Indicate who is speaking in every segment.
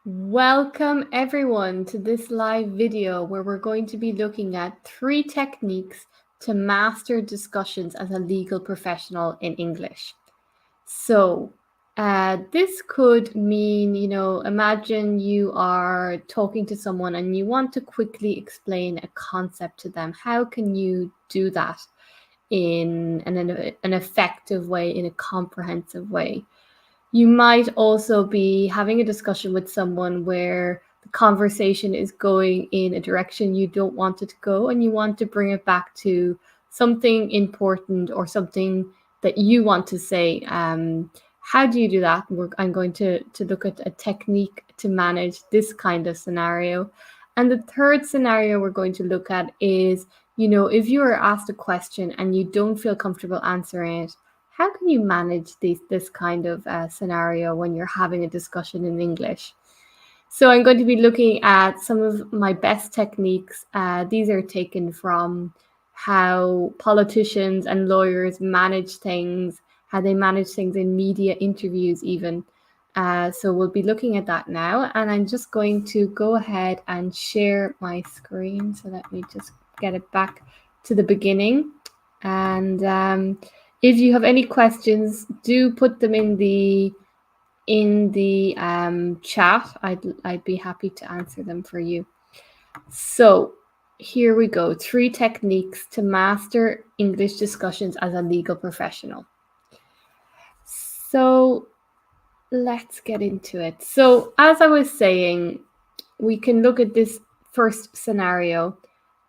Speaker 1: Welcome everyone to this live video where we're going to be looking at 3 techniques to master discussions as a legal professional in English. So, this could mean, imagine you are talking to someone and you want to quickly explain a concept to them. How can you do that in an effective way, in a comprehensive way? You might also be having a discussion with someone where the conversation is going in a direction you don't want it to go, and you want to bring it back to something important or something that you want to say. How do you do that? I'm going to look at a technique to manage this kind of scenario. And the third scenario we're going to look at is, if you are asked a question and you don't feel comfortable answering it, how can you manage this kind of scenario when you're having a discussion in English? So I'm going to be looking at some of my best techniques. These are taken from how politicians and lawyers manage things, how they manage things in media interviews even. So we'll be looking at that now. And I'm just going to go ahead and share my screen. So let me just get it back to the beginning. And if you have any questions, do put them in the chat. I'd be happy to answer them for you. So here we go. 3 techniques to master English discussions as a legal professional. So let's get into it. So as I was saying, we can look at this first scenario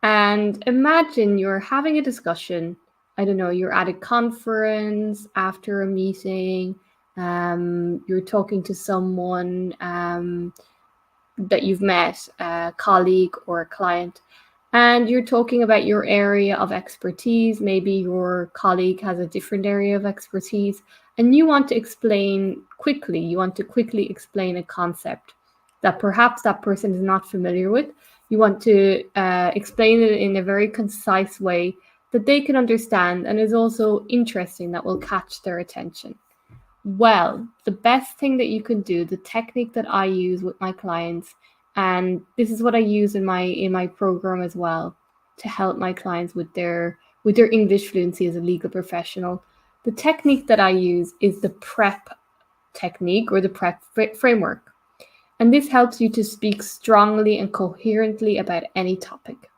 Speaker 1: and imagine you're having a discussion. I don't know, you're at a conference after a meeting, you're talking to someone that you've met, a colleague or a client, and you're talking about your area of expertise. Maybe your colleague has a different area of expertise, and you want to quickly explain a concept that perhaps that person is not familiar with. You want to explain it in a very concise way that they can understand and is also interesting, that will catch their attention. Well, the best thing that you can do, the technique that I use with my clients, and this is what I use in my program as well, to help my clients with their English fluency as a legal professional. The technique that I use is the PREP technique, or the PREP framework. And this helps you to speak strongly and coherently about any topic.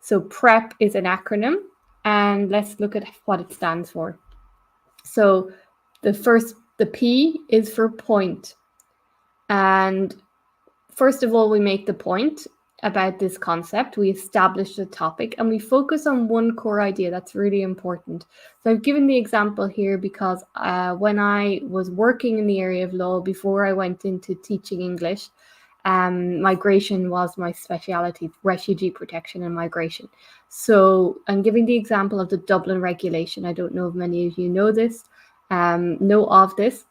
Speaker 1: So PREP is an acronym, and let's look at what it stands for. So the P is for point. And first of all, we make the point about this concept. We establish the topic and we focus on one core idea. That's really important. So I've given the example here because when I was working in the area of law before I went into teaching English, migration was my speciality, refugee protection and migration. So I'm giving the example of the Dublin regulation. I don't know if many of you know of this.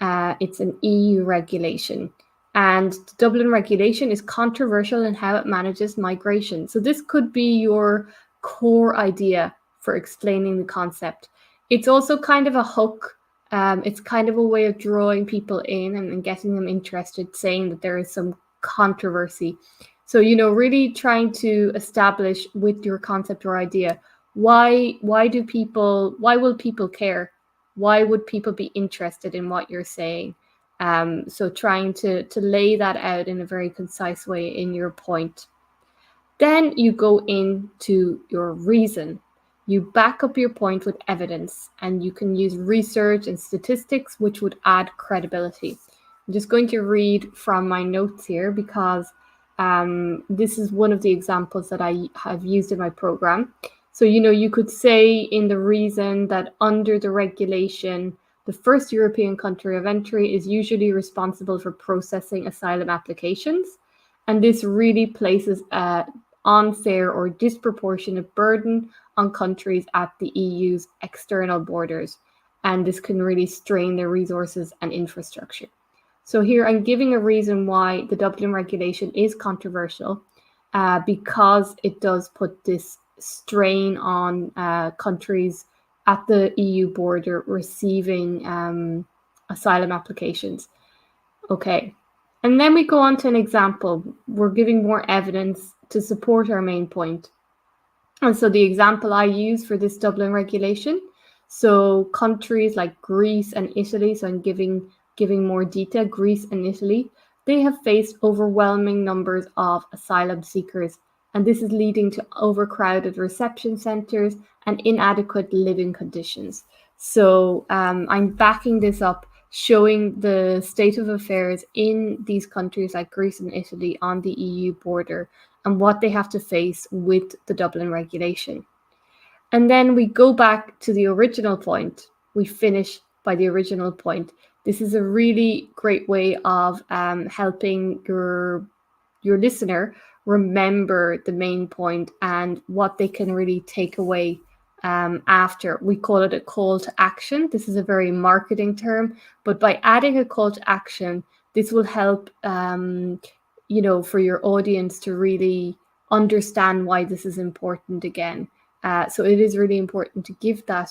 Speaker 1: It's an EU regulation. And the Dublin regulation is controversial in how it manages migration. So this could be your core idea for explaining the concept. It's also kind of a hook. It's kind of a way of drawing people in and getting them interested, saying that there is some controversy. So, really trying to establish with your concept or idea, why will people care? Why would people be interested in what you're saying? So trying to lay that out in a very concise way in your point. Then you go into your reason. You back up your point with evidence, and you can use research and statistics, which would add credibility. I'm just going to read from my notes here because this is one of the examples that I have used in my program. So, you could say in the reason that under the regulation, the first European country of entry is usually responsible for processing asylum applications. And this really places an unfair or disproportionate burden on countries at the EU's external borders. And this can really strain their resources and infrastructure. So here I'm giving a reason why the Dublin regulation is controversial, because it does put this strain on countries at the EU border receiving asylum applications. Okay, And then we go on to an example. We're giving more evidence to support our main point. And so the example I use for this Dublin regulation, so countries like Greece and Italy, so I'm giving more detail, Greece and Italy, they have faced overwhelming numbers of asylum seekers. And this is leading to overcrowded reception centres and inadequate living conditions. So I'm backing this up, showing the state of affairs in these countries like Greece and Italy on the EU border and what they have to face with the Dublin regulation. And then we go back to the original point. We finish by the original point. This is a really great way of helping your listener remember the main point and what they can really take away after. We call it a call to action. This is a very marketing term, but by adding a call to action, this will help for your audience to really understand why this is important again. So it is really important to give that,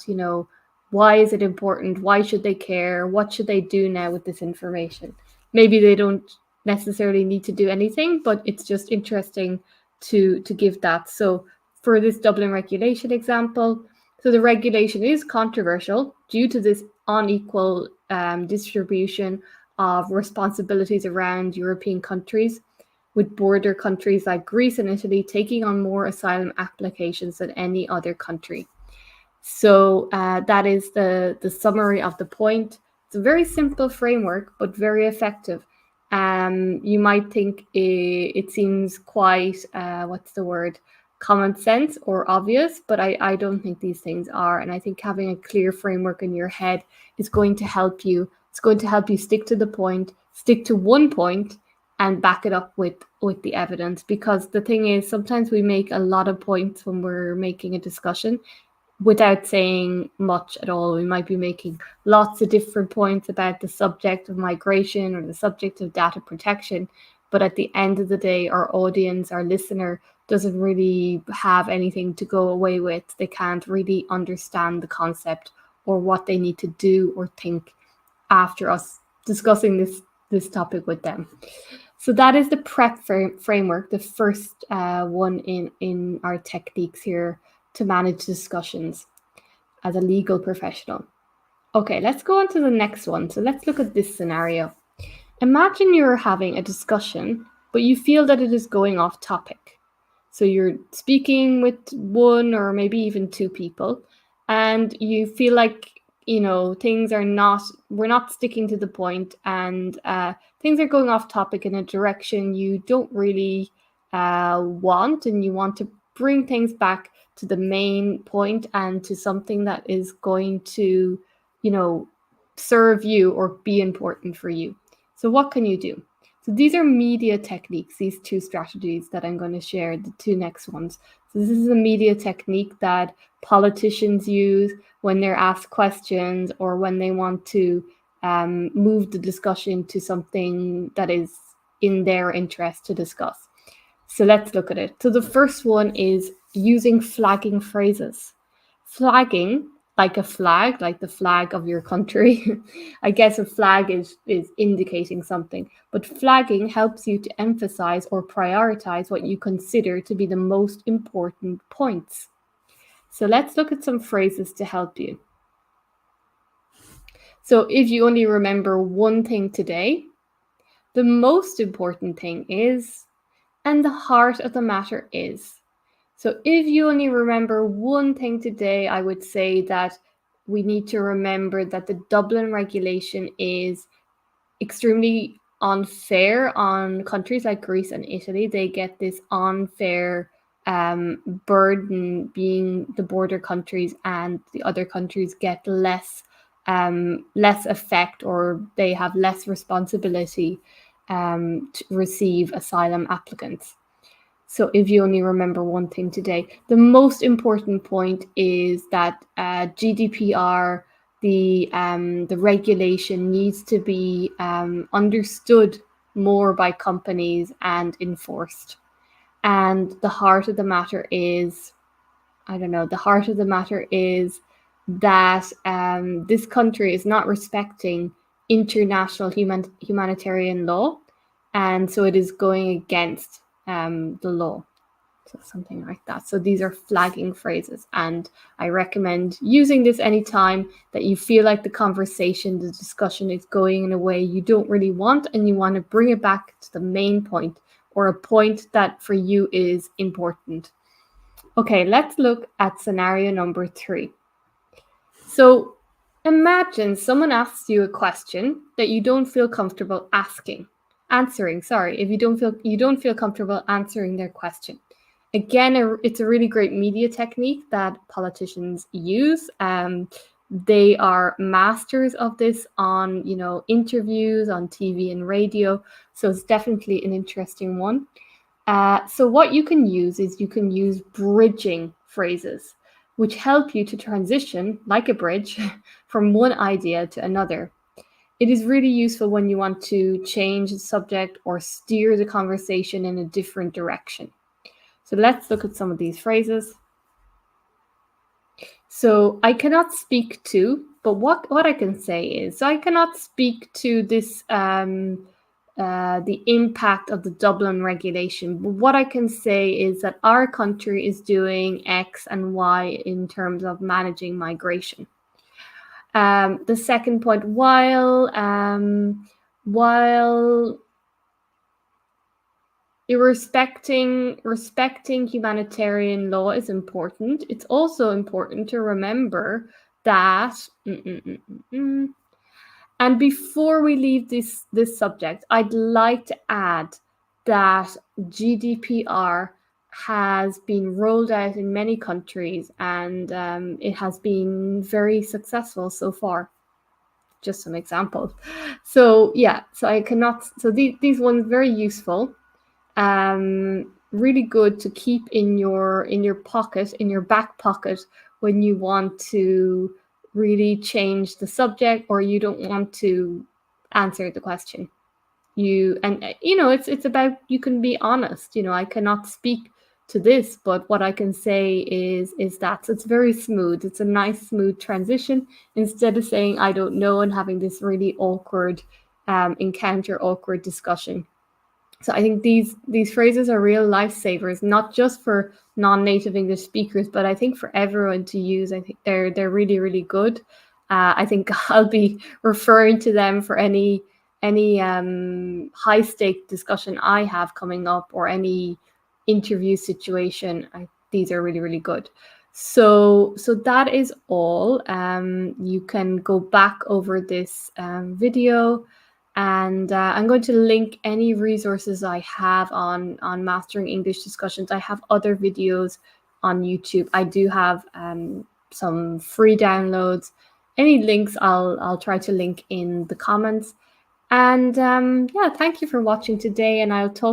Speaker 1: why is it important? Why should they care? What should they do now with this information? Maybe they don't necessarily need to do anything, but it's just interesting to give that. So for this Dublin regulation example, so the regulation is controversial due to this unequal distribution of responsibilities around European countries, with border countries like Greece and Italy taking on more asylum applications than any other country. So that is the summary of the point. It's a very simple framework, but very effective. You might think it seems quite, common sense or obvious, but I don't think these things are. And I think having a clear framework in your head is going to help you. It's going to help you stick to the point, stick to one point, and back it up with the evidence. Because the thing is, sometimes we make a lot of points when we're making a discussion without saying much at all. We might be making lots of different points about the subject of migration or the subject of data protection, but at the end of the day, our audience, our listener, doesn't really have anything to go away with. They can't really understand the concept or what they need to do or think after us discussing this topic with them. So that is the PREP framework, the first one in our techniques here to manage discussions as a legal professional. Okay, let's go on to the next one. So let's look at this scenario. Imagine you're having a discussion, but you feel that it is going off topic. So you're speaking with one or maybe even two people, and you feel like, we're not sticking to the point, and things are going off topic in a direction you don't really want, and you want to bring things back to the main point and to something that is going to, serve you or be important for you. So what can you do? So these are media techniques, these two strategies that I'm going to share, the two next ones. So this is a media technique that politicians use when they're asked questions or when they want to move the discussion to something that is in their interest to discuss. So let's look at it. So the first one is using flagging phrases. Flagging, like a flag, like the flag of your country. I guess a flag is indicating something, but flagging helps you to emphasize or prioritize what you consider to be the most important points. So let's look at some phrases to help you. So if you only remember one thing today, the most important thing is, and the heart of the matter is. So if you only remember one thing today, I would say that we need to remember that the Dublin regulation is extremely unfair on countries like Greece and Italy. They get this unfair burden being the border countries, and the other countries get less effect, or they have less responsibility to receive asylum applicants. So if you only remember one thing today, the most important point is that GDPR, the regulation, needs to be understood more by companies and enforced. And the heart of the matter is, that this country is not respecting international humanitarian law. and so it is going against the law. So something like that. So these are flagging phrases, and I recommend using this anytime that you feel like the conversation, the discussion is going in a way you don't really want, and you want to bring it back to the main point, or a point that for you is important. Okay, let's look at scenario number 3. So imagine someone asks you a question that you don't feel comfortable answering. If you don't feel comfortable answering their question. Again, it's a really great media technique that politicians use. They are masters of this on, interviews, on TV and radio. So it's definitely an interesting one. So what you can use is you can use bridging phrases, which help you to transition, like a bridge, from one idea to another. It is really useful when you want to change the subject or steer the conversation in a different direction. So let's look at some of these phrases. So I cannot speak to, but what I can say is, so I cannot speak to this, the impact of the Dublin regulation. But what I can say is that our country is doing X and Y in terms of managing migration. The second point, while respecting humanitarian law is important, it's also important to remember that. And before we leave this subject, I'd like to add that GDPR has been rolled out in many countries, and it has been very successful so far. Just some examples. So yeah, these ones very useful. Really good to keep in your pocket, in your back pocket, when you want to really change the subject or you don't want to answer the question. It's about, you can be honest. I cannot speak to this, but what I can say is that. So it's very smooth. It's a nice smooth transition, instead of saying I don't know and having this really awkward awkward discussion. So I think these phrases are real lifesavers, not just for non-native English speakers, but I think for everyone to use. I think they're really, really good. I think I'll be referring to them for any high stake discussion I have coming up, or any interview situation. These are really, really good. So that is all. You can go back over this video. And I'm going to link any resources I have on mastering English discussions. I have other videos on YouTube. I do have some free downloads. Any links I'll try to link in the comments. And yeah, thank you for watching today, and I'll talk